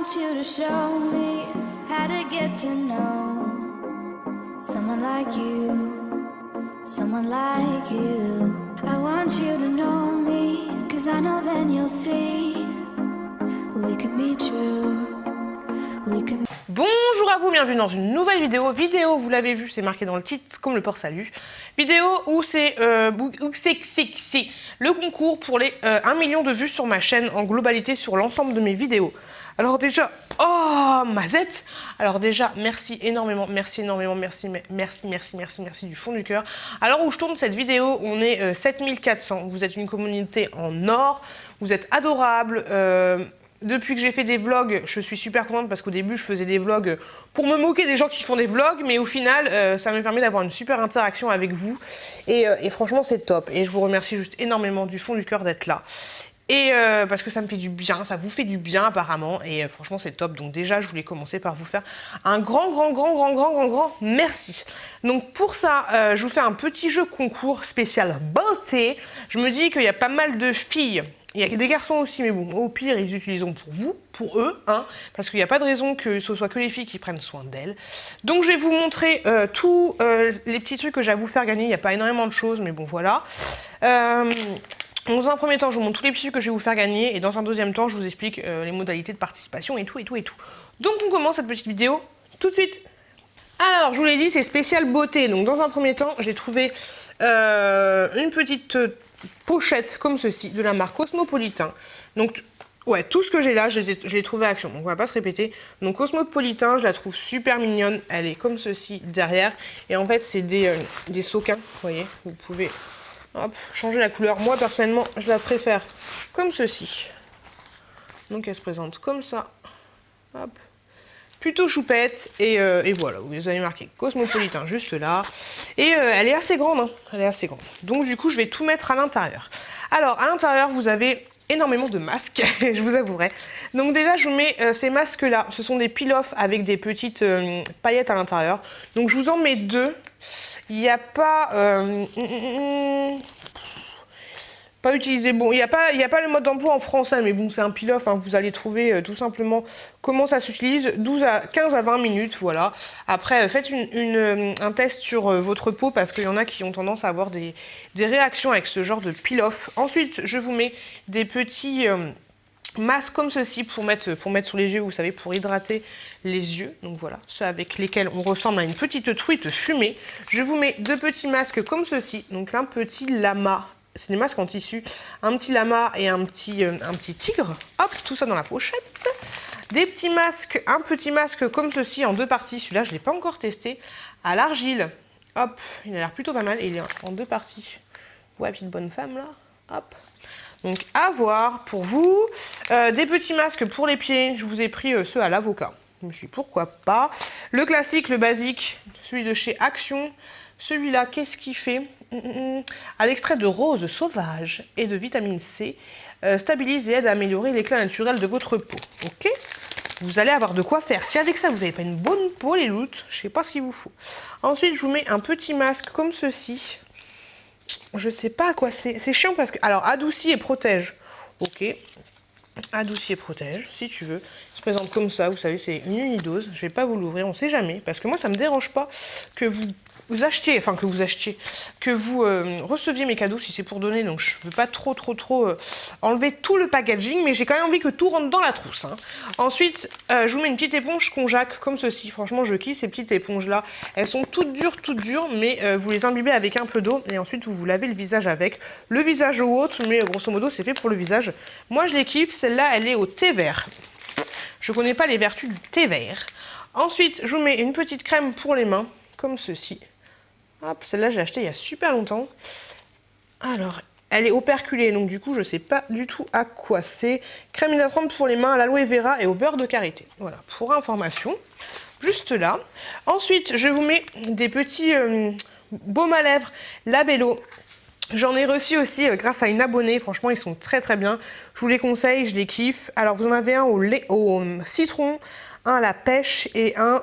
want you to show me how to get to know someone like you, someone like you. I want you to know me, 'cause I know then you'll see we could be true, we could. Bonjour à vous, bienvenue dans une nouvelle vidéo. Vous l'avez vu, c'est marqué dans le titre comme le port salut. Vidéo où c'est le concours pour les 1 million de vues sur ma chaîne en globalité sur l'ensemble de mes vidéos. Alors déjà, oh Mazette. Alors déjà, merci énormément, merci du fond du cœur. Alors où je tourne cette vidéo, on est 7400. Vous êtes une communauté en or, vous êtes adorables. Depuis que j'ai fait des vlogs, je suis super contente parce qu'au début, je faisais des vlogs pour me moquer des gens qui font des vlogs, mais au final, ça me permet d'avoir une super interaction avec vous. Et franchement, c'est top. Et je vous remercie juste énormément du fond du cœur d'être là. Et parce que ça me fait du bien, ça vous fait du bien apparemment. Et franchement, c'est top. Donc déjà, je voulais commencer par vous faire un grand merci. Donc pour ça, je vous fais un petit jeu concours spécial beauté. Je me dis qu'il y a pas mal de filles. Il y a des garçons aussi, mais bon, au pire, ils utiliseront pour vous, pour eux, hein, parce qu'il n'y a pas de raison que ce soit que les filles qui prennent soin d'elles. Donc, je vais vous montrer tous les petits trucs que j'ai à vous faire gagner. Il n'y a pas énormément de choses, mais bon, voilà. Dans un premier temps, je vous montre tous les petits trucs que je vais vous faire gagner, et dans un deuxième temps, je vous explique les modalités de participation et tout. Donc, on commence cette petite vidéo tout de suite. Alors, je vous l'ai dit, c'est spécial beauté. Donc, dans un premier temps, j'ai trouvé une petite pochette comme ceci de la marque Cosmopolitan. Donc, ouais, tout ce que j'ai là, je l'ai trouvé à Action. Donc, on va pas se répéter. Donc, Cosmopolitan, je la trouve super mignonne. Elle est comme ceci derrière. Et en fait, c'est des sequins. Vous voyez, vous pouvez hop, changer la couleur. Moi, personnellement, je la préfère comme ceci. Donc, elle se présente comme ça. Hop. Plutôt choupette et voilà, vous avez marqué Cosmopolitan juste là et elle est assez grande, hein, elle est assez grande. Donc du coup je vais tout mettre à l'intérieur. Alors à l'intérieur vous avez énormément de masques, je vous avouerai. Donc déjà je vous mets ces masques là, ce sont des peel-off avec des petites paillettes à l'intérieur. Donc je vous en mets deux. Il n'y a pas pas utilisé. Bon, il n'y a pas le mode d'emploi en français, mais bon, c'est un peel-off, hein, vous allez trouver tout simplement comment ça s'utilise, 15 à 20 minutes, voilà. Après, faites un test sur votre peau, parce qu'il y en a qui ont tendance à avoir des réactions avec ce genre de peel-off. Ensuite, je vous mets des petits masques comme ceci pour mettre sur les yeux, vous savez, pour hydrater les yeux. Donc voilà, ceux avec lesquels on ressemble à une petite truite fumée. Je vous mets deux petits masques comme ceci, donc un petit lama. C'est des masques en tissu, un petit lama et un petit tigre. Hop, tout ça dans la pochette. Des petits masques, un petit masque comme ceci en deux parties. Celui-là, je ne l'ai pas encore testé. À l'argile. Hop, il a l'air plutôt pas mal. Et il est en deux parties. Ouais, petite bonne femme là. Hop. Donc à voir pour vous. Des petits masques pour les pieds. Je vous ai pris ceux à l'avocat. Je me suis dit pourquoi pas. Le classique, le basique, celui de chez Action. Celui-là, qu'est-ce qu'il fait? À l'extrait de rose sauvage et de vitamine C, stabilise et aide à améliorer l'éclat naturel de votre peau. Ok? Vous allez avoir de quoi faire. Si avec ça, vous n'avez pas une bonne peau, les loutres, je sais pas ce qu'il vous faut. Ensuite, je vous mets un petit masque comme ceci. Je sais pas à quoi c'est. C'est chiant parce que... Alors, adoucit et protège. Ok. Adoucit et protège, si tu veux. Il se présente comme ça, vous savez, c'est une unidose. Je vais pas vous l'ouvrir, on sait jamais. Parce que moi, ça me dérange pas que vous achetiez, que vous receviez mes cadeaux si c'est pour donner, donc je veux pas trop enlever tout le packaging, mais j'ai quand même envie que tout rentre dans la trousse, hein. Ensuite, je vous mets une petite éponge Conjac comme ceci. Franchement, je kiffe ces petites éponges là. Elles sont toutes dures, mais vous les imbibez avec un peu d'eau et ensuite vous vous lavez le visage avec. Le visage ou autre, mais grosso modo, c'est fait pour le visage. Moi, je les kiffe. Celle-là, elle est au thé vert. Je connais pas les vertus du thé vert. Ensuite, je vous mets une petite crème pour les mains, comme ceci. Hop, celle-là, j'ai acheté il y a super longtemps. Alors, elle est operculée, donc du coup, je ne sais pas du tout à quoi c'est. Crème hydratante pour les mains à l'aloe vera et au beurre de karité. Voilà, pour information, juste là. Ensuite, je vous mets des petits baumes à lèvres Labello. J'en ai reçu aussi grâce à une abonnée. Franchement, ils sont très bien. Je vous les conseille, je les kiffe. Alors, vous en avez un au citron, un à la pêche et un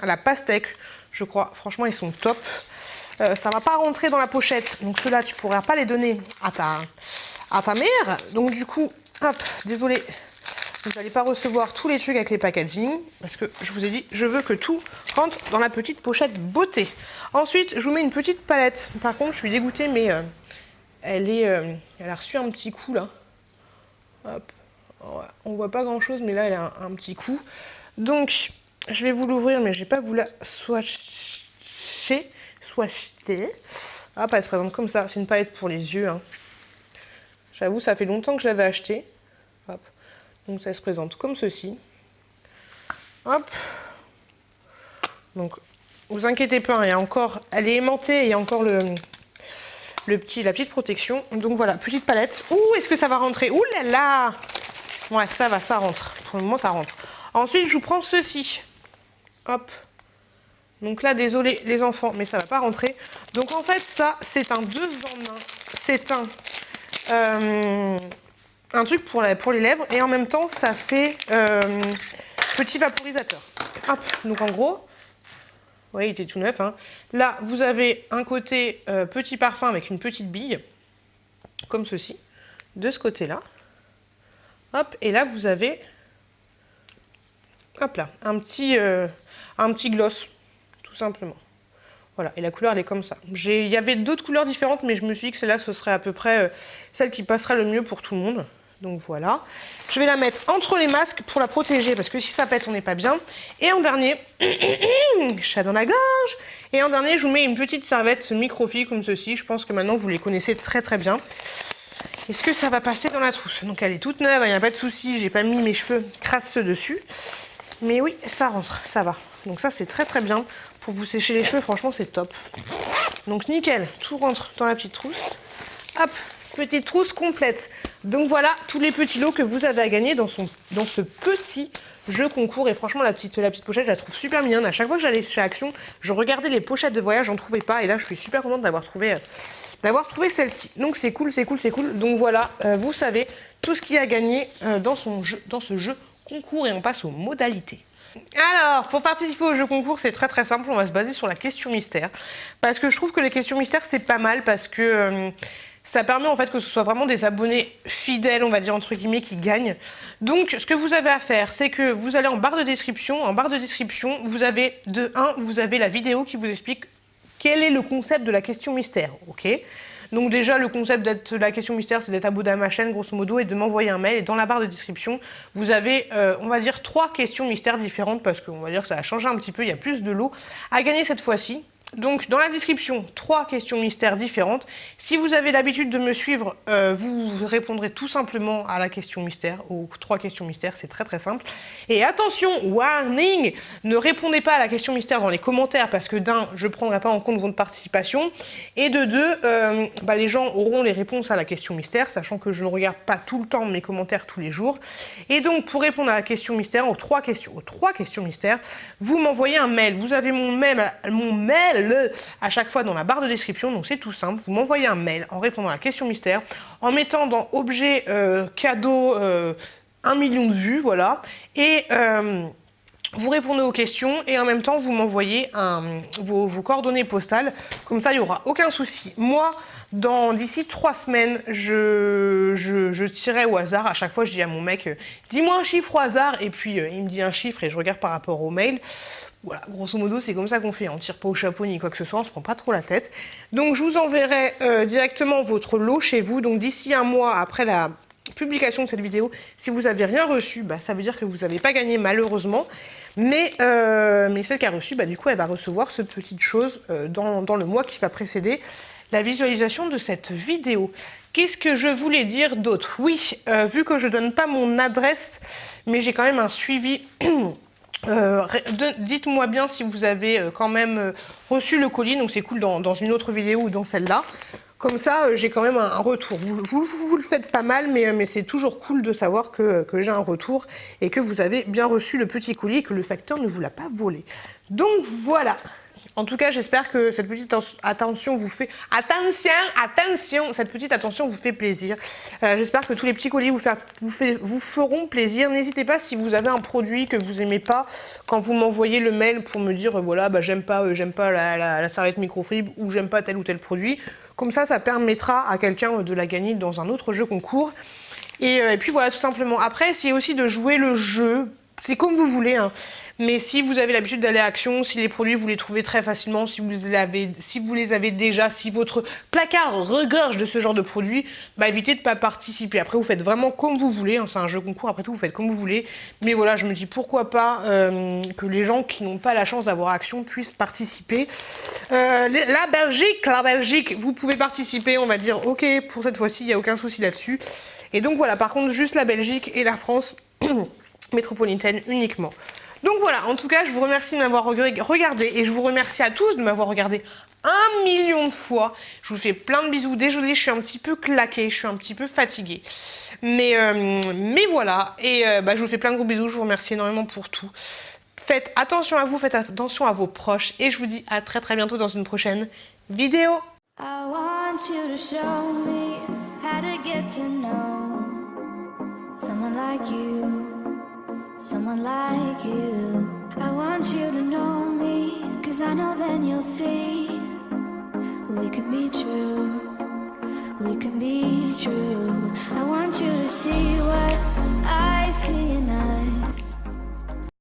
à la pastèque. Je crois, franchement, ils sont top. Ça va pas rentrer dans la pochette, donc ceux-là, tu pourras pas les donner à ta mère. Donc du coup, hop, désolé, Vous n'allez pas recevoir tous les trucs avec les packaging, parce que je vous ai dit, je veux que tout rentre dans la petite pochette beauté. Ensuite, je vous mets une petite palette. Par contre, je suis dégoûtée, mais elle a reçu un petit coup, là. Hop. Ouais, on voit pas grand-chose, mais là, elle a un petit coup. Donc, je vais vous l'ouvrir, mais je vais pas vous la swatcher. Hop, elle se présente comme ça. C'est une palette pour les yeux, hein. J'avoue, ça fait longtemps que je l'avais acheté. Hop. Donc ça se présente comme ceci. Hop. Donc, vous inquiétez pas, hein, il y a encore, elle est aimantée, il y a encore la petite protection. Donc voilà, petite palette. Ouh, est-ce que ça va rentrer? Ouh là là! Ouais, ça va, ça rentre. Pour le moment, ça rentre. Ensuite, je vous prends ceci. Hop. Donc là, désolé les enfants, mais ça va pas rentrer. Donc en fait, ça, c'est un 2 en 1. C'est un truc pour les lèvres et en même temps, ça fait petit vaporisateur. Hop, donc en gros, vous voyez, il était tout neuf, hein. Là, vous avez un côté petit parfum avec une petite bille, comme ceci, de ce côté-là. Hop, et là, vous avez, hop là, un petit gloss, tout simplement. Voilà, et la couleur, elle est comme ça. Il y avait d'autres couleurs différentes, mais je me suis dit que celle-là, ce serait à peu près celle qui passera le mieux pour tout le monde. Donc voilà. Je vais la mettre entre les masques pour la protéger, parce que si ça pète, on n'est pas bien. Et en dernier, chat dans la gorge. Et en dernier, je vous mets une petite serviette microfibre comme ceci. Je pense que maintenant, vous les connaissez très très bien. Est-ce que ça va passer dans la trousse? Donc elle est toute neuve, il n'y a pas de souci. J'ai pas mis mes cheveux crasseux dessus. Mais oui, ça rentre, ça va. Donc ça, c'est très très bien. Pour vous sécher les cheveux, franchement, c'est top. Donc nickel, tout rentre dans la petite trousse. Hop, petite trousse complète. Donc voilà, tous les petits lots que vous avez à gagner dans ce petit jeu concours. Et franchement, la petite pochette, je la trouve super mignonne. À chaque fois que j'allais chez Action, je regardais les pochettes de voyage, j'en trouvais pas. Et là, je suis super contente d'avoir trouvé celle-ci. Donc c'est cool, c'est cool, c'est cool. Donc voilà, vous savez tout ce qu'il y a à gagner dans ce jeu concours. Et on passe aux modalités. Alors, pour participer au jeu concours, c'est très très simple. On va se baser sur la question mystère. Parce que je trouve que les questions mystères, c'est pas mal. Parce que ça permet en fait que ce soit vraiment des abonnés fidèles, on va dire entre guillemets, qui gagnent. Donc, ce que vous avez à faire, c'est que vous allez en barre de description. En barre de description, vous avez vous avez la vidéo qui vous explique quel est le concept de la question mystère. Ok ? Donc déjà, le concept de la question mystère, c'est d'être abonné à ma chaîne, grosso modo, et de m'envoyer un mail. Et dans la barre de description, vous avez, on va dire, 3 questions mystères différentes, parce qu'on va dire que ça a changé un petit peu, il y a plus de lots à gagner cette fois-ci. Donc, dans la description, 3 questions mystères différentes. Si vous avez l'habitude de me suivre, vous répondrez tout simplement à la question mystère, aux 3 questions mystères, c'est très très simple. Et attention, warning, ne répondez pas à la question mystère dans les commentaires, parce que d'un, je ne prendrai pas en compte votre participation, et de deux, les gens auront les réponses à la question mystère, sachant que je ne regarde pas tout le temps mes commentaires tous les jours. Et donc, pour répondre à la question mystère, aux 3 questions mystères, vous m'envoyez un mail. Vous avez mon mail à chaque fois dans la barre de description, donc c'est tout simple. Vous m'envoyez un mail en répondant à la question mystère, en mettant dans objet cadeau 1 million de vues, voilà. Et vous répondez aux questions et en même temps vous m'envoyez vos coordonnées postales. Comme ça, il n'y aura aucun souci. Moi, d'ici 3 semaines, je tirerai au hasard. À chaque fois, je dis à mon mec, dis-moi un chiffre au hasard. Et puis, il me dit un chiffre et je regarde par rapport au mail. Voilà, grosso modo, c'est comme ça qu'on fait. On ne tire pas au chapeau ni quoi que ce soit, on ne se prend pas trop la tête. Donc, je vous enverrai directement votre lot chez vous. Donc, d'ici 1 mois après la publication de cette vidéo, si vous n'avez rien reçu, ça veut dire que vous n'avez pas gagné malheureusement. Mais celle qui a reçu, du coup, elle va recevoir cette petite chose dans le mois qui va précéder la visualisation de cette vidéo. Qu'est-ce que je voulais dire d'autre? Oui, vu que je ne donne pas mon adresse, mais j'ai quand même un suivi... dites-moi bien si vous avez quand même reçu le colis, donc c'est cool dans une autre vidéo ou dans celle-là. Comme ça, j'ai quand même un retour. Vous le faites pas mal, mais c'est toujours cool de savoir que j'ai un retour et que vous avez bien reçu le petit colis et que le facteur ne vous l'a pas volé. Donc voilà. En tout cas, j'espère que cette petite attention vous fait... Attention, cette petite attention vous fait plaisir. J'espère que tous les petits colis vous feront plaisir. N'hésitez pas si vous avez un produit que vous n'aimez pas, quand vous m'envoyez le mail pour me dire, voilà, j'aime pas la serviette microfibre ou j'aime pas tel ou tel produit. Comme ça permettra à quelqu'un de la gagner dans un autre jeu concours. Et puis voilà, tout simplement. Après, essayez aussi de jouer le jeu. C'est comme vous voulez, hein. Mais si vous avez l'habitude d'aller à Action, si les produits vous les trouvez très facilement, si vous les avez déjà, si votre placard regorge de ce genre de produits, bah évitez de ne pas participer. Après, vous faites vraiment comme vous voulez, hein. C'est un jeu concours, après tout, vous faites comme vous voulez. Mais voilà, je me dis pourquoi pas que les gens qui n'ont pas la chance d'avoir Action puissent participer. La Belgique, vous pouvez participer, on va dire, ok, pour cette fois-ci, il n'y a aucun souci là-dessus. Et donc voilà, par contre, juste la Belgique et la France métropolitaine uniquement. Donc voilà, en tout cas, je vous remercie de m'avoir regardé et je vous remercie à tous de m'avoir regardé 1 million de fois. Je vous fais plein de bisous. Désolée, je suis un petit peu claquée, je suis un petit peu fatiguée. Mais voilà, et je vous fais plein de gros bisous, je vous remercie énormément pour tout. Faites attention à vous, faites attention à vos proches et je vous dis à très très bientôt dans une prochaine vidéo. I want you to show me how to get to know someone like you. Someone like you. I want you to know me, 'cause I know then you'll see we could be true. We can be true. I want you to